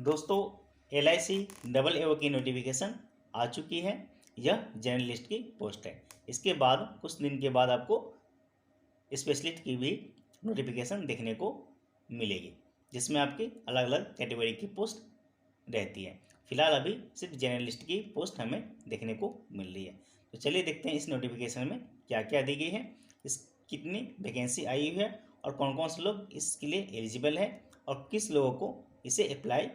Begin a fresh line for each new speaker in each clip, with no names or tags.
दोस्तों LIC double AO की notification आ चुकी है। यह जर्नलिस्ट की पोस्ट है। इसके बाद कुछ दिन के बाद आपको स्पेशलिस्ट की भी नोटिफिकेशन देखने को मिलेगी, जिसमें आपकी अलग अलग कैटेगरी की पोस्ट रहती है। फिलहाल अभी सिर्फ जर्नलिस्ट की पोस्ट हमें देखने को मिल रही है। तो चलिए देखते हैं इस नोटिफिकेशन में क्या क्या दी गई है, इस कितनी वैकेंसी आई हुई है और कौन कौन से लोग इसके लिए एलिजिबल है और किस लोगों को इसे अप्लाई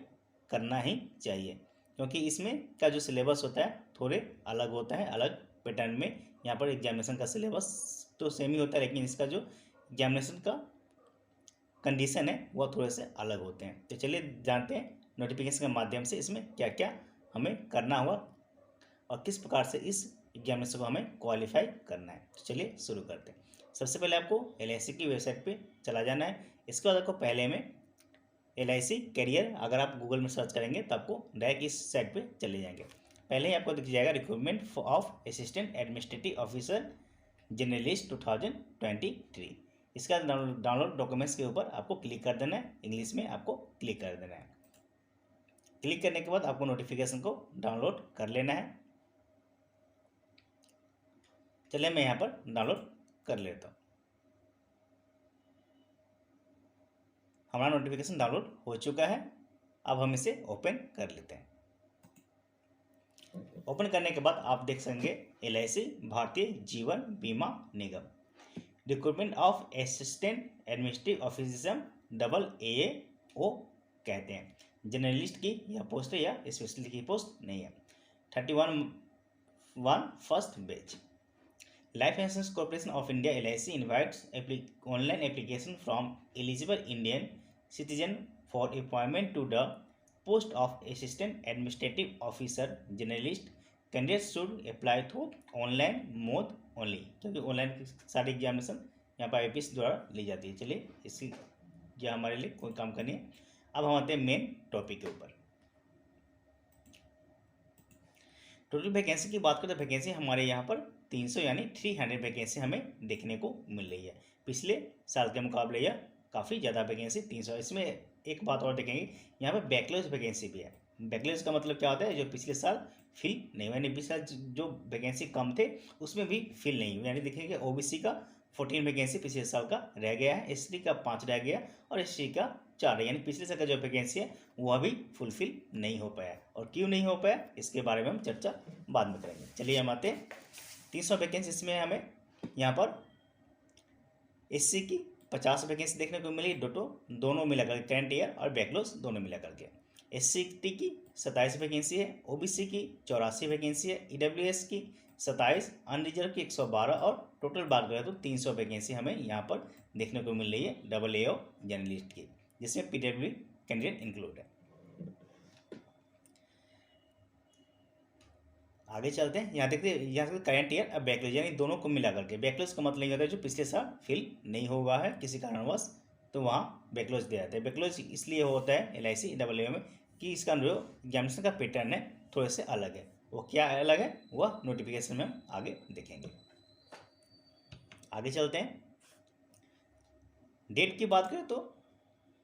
करना ही चाहिए, क्योंकि इसमें का जो सिलेबस होता है थोड़े अलग होता है, अलग पैटर्न में। यहाँ पर एग्जामिनेशन का सिलेबस तो सेम ही होता है, लेकिन इसका जो एग्जामिनेशन का कंडीशन है वह थोड़े से अलग होते हैं। तो चलिए जानते हैं नोटिफिकेशन के माध्यम से इसमें क्या क्या हमें करना होगा और किस प्रकार से इस एग्जामिनेशन को हमें क्वालिफाई करना है। तो चलिए शुरू करते हैं। सबसे पहले आपको LIC की वेबसाइट पे चला जाना है। इसके बाद आपको पहले में LIC कैरियर अगर आप गूगल में सर्च करेंगे तो आपको डायरेक्ट इस साइट पे चले जाएंगे। पहले ही आपको दिख जाएगा recruitment of assistant administrative officer journalist 2023। इसका डाउनलोड डॉक्यूमेंट्स के ऊपर आपको क्लिक कर देना है, इंग्लिश में आपको क्लिक कर देना है। क्लिक करने के बाद आपको नोटिफिकेशन को डाउनलोड कर लेना है। चलिए मैं यहाँ पर डाउनलोड कर लेता हूँ। हमारा नोटिफिकेशन डाउनलोड हो चुका है। अब हम इसे ओपन कर लेते हैं। ओपन करने के बाद आप देख सकेंगे LIC भारतीय जीवन बीमा निगम recruitment of assistant administrative officer double AO कहते हैं। जर्नलिस्ट की यह पोस्ट है या स्पेशलिस्ट की पोस्ट नहीं है। 31 first batch. Life insurance corporation of India LIC invites online application from eligible Indian citizen for appointment to the post of assistant administrative officer journalist. Candidate should apply through online mode only, क्योंकि online की सारी examination यहाँ पर IPS द्वारा ली जाती है। चलिए इसकी क्या हमारे लिए कोई काम करनी है। अब हम आते हैं मेन टॉपिक के ऊपर। टोटल वैकेंसी की बात करें तो वैकेंसी हमारे यहाँ पर 300 यानी 300 वैकेंसी हमें देखने को मिल रही है। पिछले साल के मुकाबले यह काफ़ी ज़्यादा वैकेंसी 300। इसमें एक बात और देखेंगे, यहाँ पर बैकलॉग वैकेंसी भी है। बैकलॉग का मतलब क्या होता है, जो पिछले साल फिल नहीं हुआ, यानी पिछले साल जो वैकेंसी कम थे उसमें भी फिल नहीं हुआ। यानी देखेंगे OBC का 14 वैकेंसी पिछले साल का रह गया है, SC का 5 रह गया और SC का 4 है। यानी पिछले साल का जो वैकेंसी है वह भी फुलफिल नहीं हो पाया। और क्यों नहीं हो पाया इसके बारे में हम चर्चा बाद में करेंगे। चलिए हम आते हैं 300 वैकेंसी। इसमें हमें यहाँ पर SC की 50 वैकेंसी देखने को मिली, दोनों मिला करके, करंट ईयर और बैकलॉग दोनों मिला करके। SC की 27 वैकेंसी है, OBC की 84 वैकेंसी है, EWS की 27, अनरिजर्व की 112 और टोटल बात करें तो 300 वैकेंसी हमें यहाँ पर देखने को मिल रही है डबल AO जर्नलिस्ट की, जिसमें PWD कैंडिडेट इंक्लूड है। आगे चलते हैं। यहाँ देखते हैं, यहाँ से करंट ईयर और बैकलॉग यानी दोनों को मिला करके। बैकलॉग का मतलब ये होता है जो पिछले साल फिल नहीं हुआ है किसी कारणवश, तो वहाँ बैकलॉग दिया जाता है। बैकलॉग इसलिए होता है LIC डबल AO में कि इसका जो एग्जामिनेशन का पैटर्न है थोड़े से अलग है। वो क्या अलग है वह नोटिफिकेशन में हम आगे देखेंगे। आगे चलते हैं। डेट की बात करें तो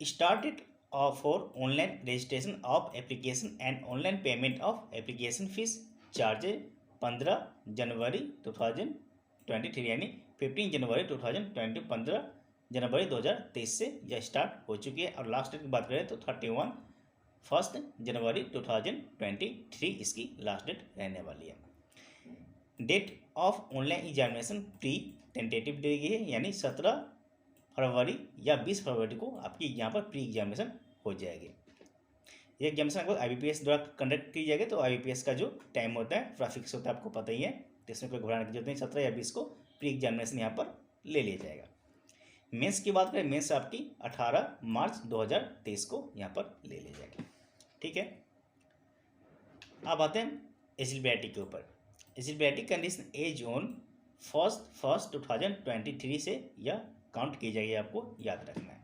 start date for online registration of application and online payment of application fee charges 15 January 2023 यानी 15 जनवरी 2020, 15 जनवरी 2023 से यह स्टार्ट हो चुकी है। और लास्ट डेट की बात करें तो 31 फर्स्ट जनवरी 2023 इसकी लास्ट डेट रहने वाली है। Date of online examination pre tentative दी गई है, यानी 17 फरवरी या 20 फरवरी को आपकी यहाँ पर प्री एग्जामिनेशन हो जाएगी। ये एग्जामिनेशन अगर IBPS द्वारा कंडक्ट की जाएगी तो IBPS का जो टाइम होता है पूरा फिक्स होता है, आपको पता ही है, तो इसमें कोई घबराने की जरूरत नहीं। 17 या 20 को प्री एग्जामिनेशन यहाँ पर ले लिया जाएगा। मेंस की बात करें, मेंस आपकी 18 मार्च 2023 को यहाँ पर ले ली जाएगी। ठीक है। अब आते हैं एलिजिबिलिटी के ऊपर। एलिजिबिलिटी कंडीशन एज ऑन 1 2023 से यह काउंट की जाएगी, आपको याद रखना है।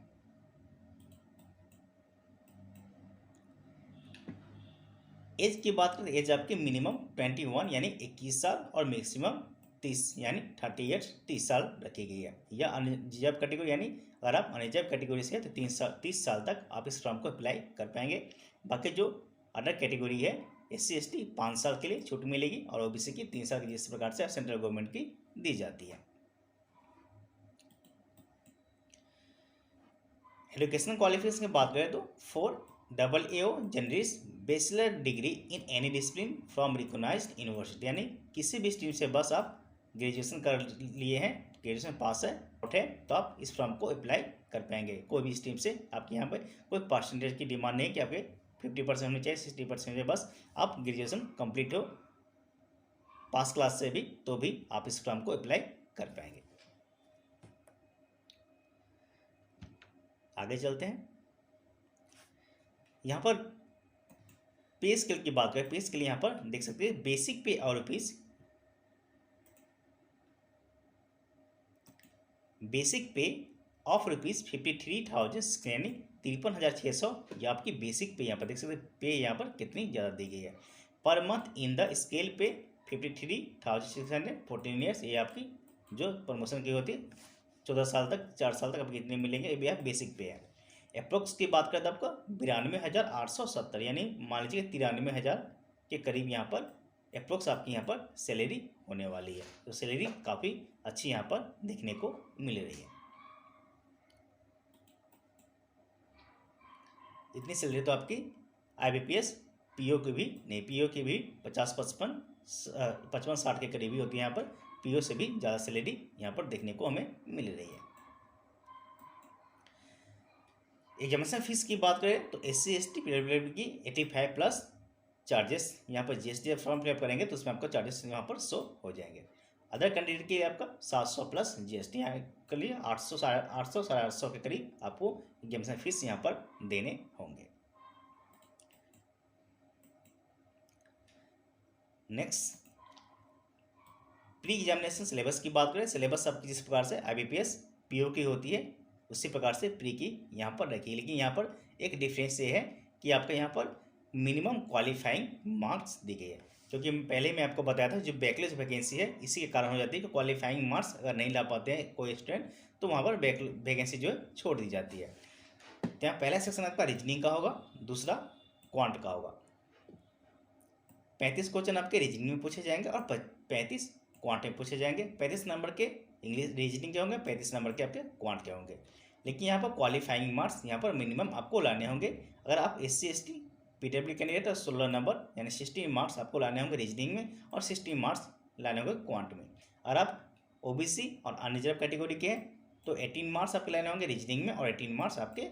एज की बात करें, एज आपकी मिनिमम 21 यानी 21 साल और मैक्सिमम 30 यानी 30 ईयर्स 30 साल रखी गई है। या अनरिजर्व कैटेगरी यानी अगर आप अनरिजर्व कैटेगरी से है तो 30 साल तक आप इस फॉर्म को अप्लाई कर पाएंगे। बाकी जो अदर कैटेगरी है SC/ST 5 साल के लिए छूट मिलेगी और OBC की 3 साल की जिस प्रकार से सेंट्रल गवर्नमेंट की दी जाती है। एजुकेशनल क्वालिफिकेशन की बात करें तो for AAO journalist bachelor degree in any discipline from recognised university, यानी किसी भी स्ट्रीम से बस आप ग्रेजुएशन कर लिए हैं, ग्रेजुएशन पास है तो आप इस फॉर्म को अप्लाई कर पाएंगे। कोई भी स्ट्रीम से आपके यहाँ पे कोई परसेंटेज की डिमांड नहीं कि आपके 50% होनी चाहिए, 60% है, बस आप ग्रेजुएशन कंप्लीट हो पास क्लास से भी तो भी आप इस फॉर्म को अप्लाई कर पाएंगे। आगे चलते हैं। यहाँ पर पे स्केल की बात करें, पे स्केल यहाँ पर देख सकते हैं बेसिक पे और बेसिक पे ऑफ ₹53,000 यानी 53,600, ये आपकी बेसिक पे यहाँ पर देख सकते हैं पे यहाँ पर कितनी ज़्यादा दी गई है। Per month in the scale पे 53,600 14 ईयर्स, ये आपकी जो प्रमोशन की होती है 14 साल तक 4 साल तक आपको कितने मिलेंगे, ये भी आप बेसिक पे है। अप्रोक्स की बात करें तो आपका 92,870 यानी मान लीजिए 93,000 के करीब यहाँ पर अप्रोक्स आपकी यहाँ पर सैलरी होने वाली है। तो सैलरी काफ़ी अच्छी यहाँ पर देखने को मिल रही है। इतनी सैलरी तो आपकी IBPS PO की भी नहीं, PO की भी 55-60 के करीब ही होती है। यहाँ पर PO से भी ज़्यादा सैलरी यहाँ पर देखने को हमें मिल रही है। एग्जामिनेशन फीस की बात करें तो SC/ST PWD की 85 प्लस चार्जेस, यहाँ पर GST फॉर्म फिलअप करेंगे तो उसमें आपका चार्जेस यहाँ पर शो हो जाएंगे। अदर कैंडिडेट के लिए आपका 700 प्लस GST यहाँ के लिए 800 साढ़े 800 के करीब आपको एग्जामिनेशन फीस यहाँ पर देने होंगे। नेक्स्ट प्री एग्जामिनेशन सिलेबस की बात करें, सिलेबस आपकी जिस प्रकार से IBPS PO की होती है उसी प्रकार से प्री की यहाँ पर रखी है। लेकिन यहाँ पर एक डिफरेंस ये है कि आपका यहाँ पर मिनिमम क्वालिफाइंग मार्क्स दी गई है, क्योंकि पहले मैं आपको बताया था जो बैकलॉग वैकेंसी है इसी के कारण हो जाती है कि क्वालिफाइंग मार्क्स अगर नहीं ला पाते हैं कोई स्टूडेंट तो वहाँ पर वैकेंसी जो है छोड़ दी जाती है। तो यहाँ पहला सेक्शन आपका रीजनिंग का होगा, दूसरा क्वांट का होगा। 35 क्वेश्चन आपके रीजनिंग में पूछे जाएंगे और 35 क्वांट में पूछे जाएंगे। 35 नंबर के इंग्लिश रीजनिंग के होंगे, 35 नंबर के आपके क्वांट के होंगे। लेकिन यहाँ पर क्वालिफाइंग मार्क्स यहाँ पर मिनिमम आपको लाने होंगे। अगर आप SC/ST PWD कैंडिडेट तो 16 नंबर यानी 60 मार्क्स आपको लाने होंगे रीजनिंग में और 60 मार्क्स लाने होंगे क्वांट में। अगर आप OBC और अनरिजर्व कैटेगरी के हैं तो 18 मार्क्स आपके लाने होंगे रीजनिंग में और 18 मार्क्स आपके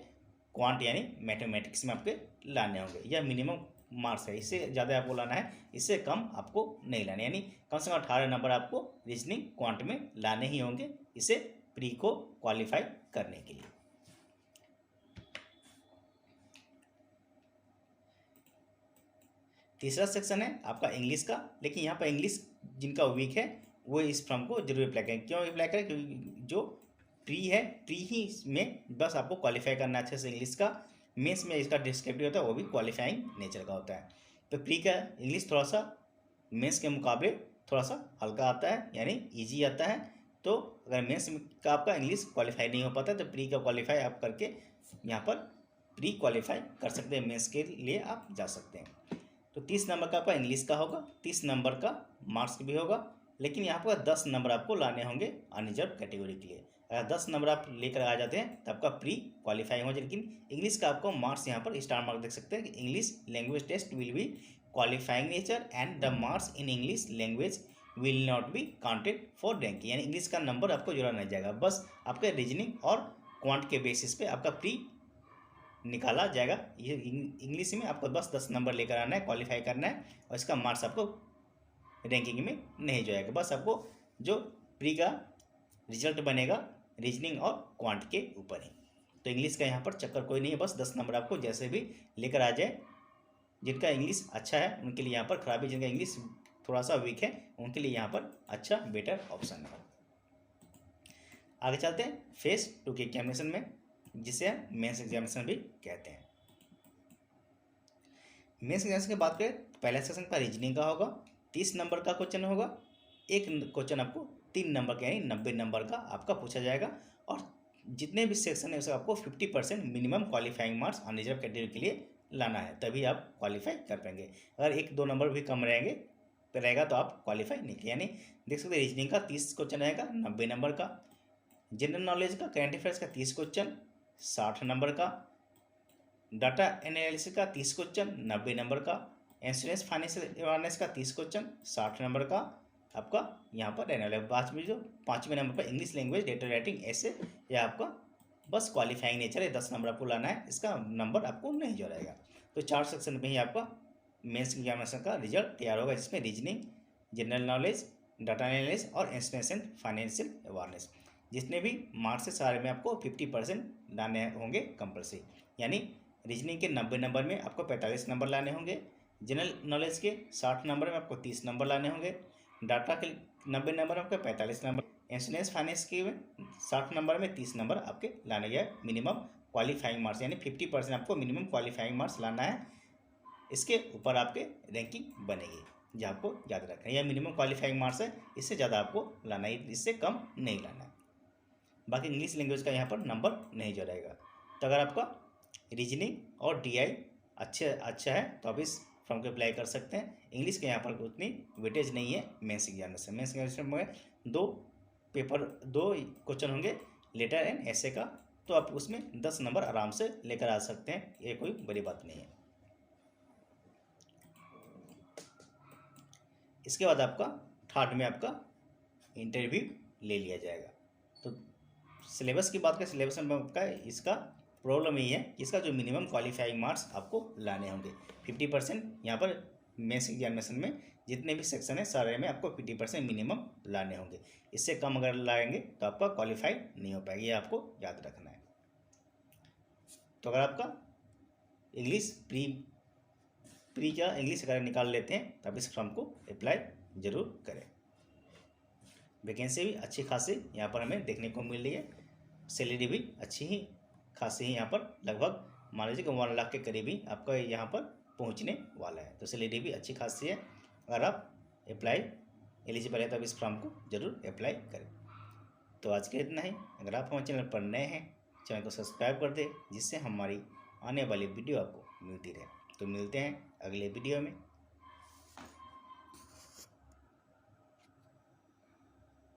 क्वांट यानी मैथमेटिक्स में आपके लाने होंगे। यह मिनिमम मार्क्स है, इससे ज़्यादा आपको लाना है, इससे कम आपको नहीं लाने, यानी कम से कम 18 नंबर आपको रीजनिंग क्वांट में लाने ही होंगे इसे प्री को क्वालिफाई करने के लिए। तीसरा सेक्शन है आपका इंग्लिश का, लेकिन यहाँ पर इंग्लिश जिनका वीक है वो इस फॉर्म को जरूर अप्लाई करें। क्यों अप्लाई करें? क्योंकि जो प्री है प्री ही में बस आपको क्वालिफाई करना अच्छे से इंग्लिश का। मेंस में इसका डिस्क्रिप्टिव होता है वो भी क्वालिफाइंग नेचर का होता है। तो प्री का इंग्लिश थोड़ा सा मेंस के मुकाबले थोड़ा सा हल्का आता है यानी इजी आता है। तो अगर मेंस का आपका इंग्लिश क्वालिफाई नहीं हो पाता तो प्री का क्वालिफाई आप करके यहाँ पर प्री क्वालिफाई कर सकते हैं, मेंस के लिए आप जा सकते हैं। तो 30 नंबर का आपका इंग्लिश का होगा, 30 नंबर का मार्क्स भी होगा, लेकिन यहाँ पर 10 नंबर आपको लाने होंगे अनरिजर्व कैटेगरी के लिए। अगर 10 नंबर आप लेकर आ जाते हैं तो आपका प्री क्वालिफाई हो जाए। लेकिन इंग्लिश का आपको मार्क्स यहाँ पर स्टार मार्क देख सकते हैं कि English language test will be qualifying nature and the marks in English language will not be counted for ranking, यानी इंग्लिश का नंबर आपको जोड़ा नहीं जाएगा, बस आपके रीजनिंग और क्वांट के बेसिस पे आपका प्री निकाला जाएगा। ये इंग्लिश में आपको बस 10 नंबर लेकर आना है, क्वालिफाई करना है और इसका मार्क्स आपको रैंकिंग में नहीं जाएगा। बस आपको जो प्री का रिजल्ट बनेगा रीजनिंग और क्वांट के ऊपर ही। तो इंग्लिश का यहाँ पर चक्कर कोई नहीं है, बस 10 नंबर आपको जैसे भी लेकर आ जाए। जिनका इंग्लिश अच्छा है उनके लिए यहाँ पर खराबी, जिनका इंग्लिश थोड़ा सा वीक है उनके लिए यहाँ पर अच्छा बेटर ऑप्शन है। आगे चलते हैं फेज 2 के एग्जामिनेशन में, जिसे हम मेंस एग्जामिनेशन भी कहते हैं। मेंस एग्जामिनेशन की बात करें तो पहला सेक्शन का रीजनिंग का होगा, 30 नंबर का क्वेश्चन होगा एक क्वेश्चन आपको 3 नंबर का यानी 90 नंबर का आपका पूछा जाएगा, और जितने भी सेक्शन है उसका आपको 50% minimum qualifying marks unreserved category के लिए लाना है, तभी आप क्वालिफाई कर पाएंगे। अगर 1-2 नंबर भी कम रहेगा तो आप क्वालिफाई नहीं किए। यानी देख सकते हैं रीजनिंग का 30 क्वेश्चन रहेगा 90 नंबर का, जनरल नॉलेज का करंट अफेयर्स का 30 क्वेश्चन 60 नंबर का, डाटा एनालिसिस का 30 क्वेश्चन 90 नंबर का, इंश्योरेंस फाइनेंशियल अवेयरनेस का 30 क्वेश्चन 60 नंबर का आपका यहाँ पर रहने वाला है। पाँचवें नंबर पर इंग्लिश लैंग्वेज लेटर राइटिंग ऐसे, यह आपका बस क्वालिफाइंग नेचर है, 10 नंबर आपको लाना है, इसका नंबर आपको नहीं जोड़ेगा। तो 4 सेक्शन में ही आपका मेंस एग्जामिनेशन का रिजल्ट तैयार होगा, जिसमें reasoning, general knowledge, data analysis और इंश्योरेंस एंड फाइनेंशियल अवेयरनेस, जितने भी मार्क्स है सारे में आपको 50% लाने होंगे कंपलसरी। यानी रीजनिंग के 90 नंबर में आपको 45 नंबर लाने होंगे, जनरल नॉलेज के 60 नंबर में आपको 30 नंबर लाने होंगे, डाटा के 90 नंबर में आपको 45 नंबर, इंश्योरेंस फाइनेंस के 60 नंबर में 30 नंबर आपके लाने गए मिनिमम क्वालिफाइंग मार्क्स, यानी 50% आपको मिनिमम क्वालिफाइंग मार्क्स लाना है। इसके ऊपर आपके रैंकिंग बनेगी, जो आपको याद रखना है। यह मिनिमम क्वालिफाइंग मार्क्स है, इससे ज़्यादा आपको लाना है, इससे कम नहीं लाना है। बाकी इंग्लिश लैंग्वेज का यहाँ पर नंबर नहीं जोड़ेगा। तो अगर आपका रीजनिंग और DI अच्छा है तो आप इस फॉर्म को अप्लाई कर सकते हैं। इंग्लिश के यहाँ पर उतनी वेटेज नहीं है मेंस एग्जामिनेशन में 2 क्वेश्चन होंगे लेटर एंड ऐसे का, तो आप उसमें 10 नंबर आराम से लेकर आ सकते हैं, ये कोई बड़ी बात नहीं है। इसके बाद आपका थर्ड में आपका इंटरव्यू ले लिया जाएगा। तो सिलेबस की बात करें, सिलेबस में आपका इसका प्रॉब्लम यही है कि इसका जो मिनिमम क्वालिफाइंग मार्क्स आपको लाने होंगे 50%। यहाँ पर मेंस एग्जामिनेशन में जितने भी सेक्शन है सारे में आपको 50% मिनिमम लाने होंगे, इससे कम अगर लाएंगे तो आपका क्वालिफाई नहीं हो पाएगा, ये आपको याद रखना है। तो अगर आपका इंग्लिश प्री का इंग्लिश अगर निकाल लेते हैं तब इस फॉर्म को अप्लाई ज़रूर करें। वैकेंसी भी अच्छी खासी यहाँ पर हमें देखने को मिल रही है, सैलरी भी अच्छी ही खासी ही यहाँ पर लगभग मान लीजिए कि 1 लाख के करीब ही आपका यहाँ पर पहुँचने वाला है। तो सैलरी भी अच्छी खासी है। अगर आप अप्लाई एलिजिबल है तब इस फॉर्म को ज़रूर अप्लाई करें। तो आज के इतना ही। अगर आप हमारे चैनल पर नए हैं, चैनल को सब्सक्राइब कर दें, जिससे हमारी आने वाली वीडियो आपको मिलती रहे। तो मिलते हैं अगले वीडियो में।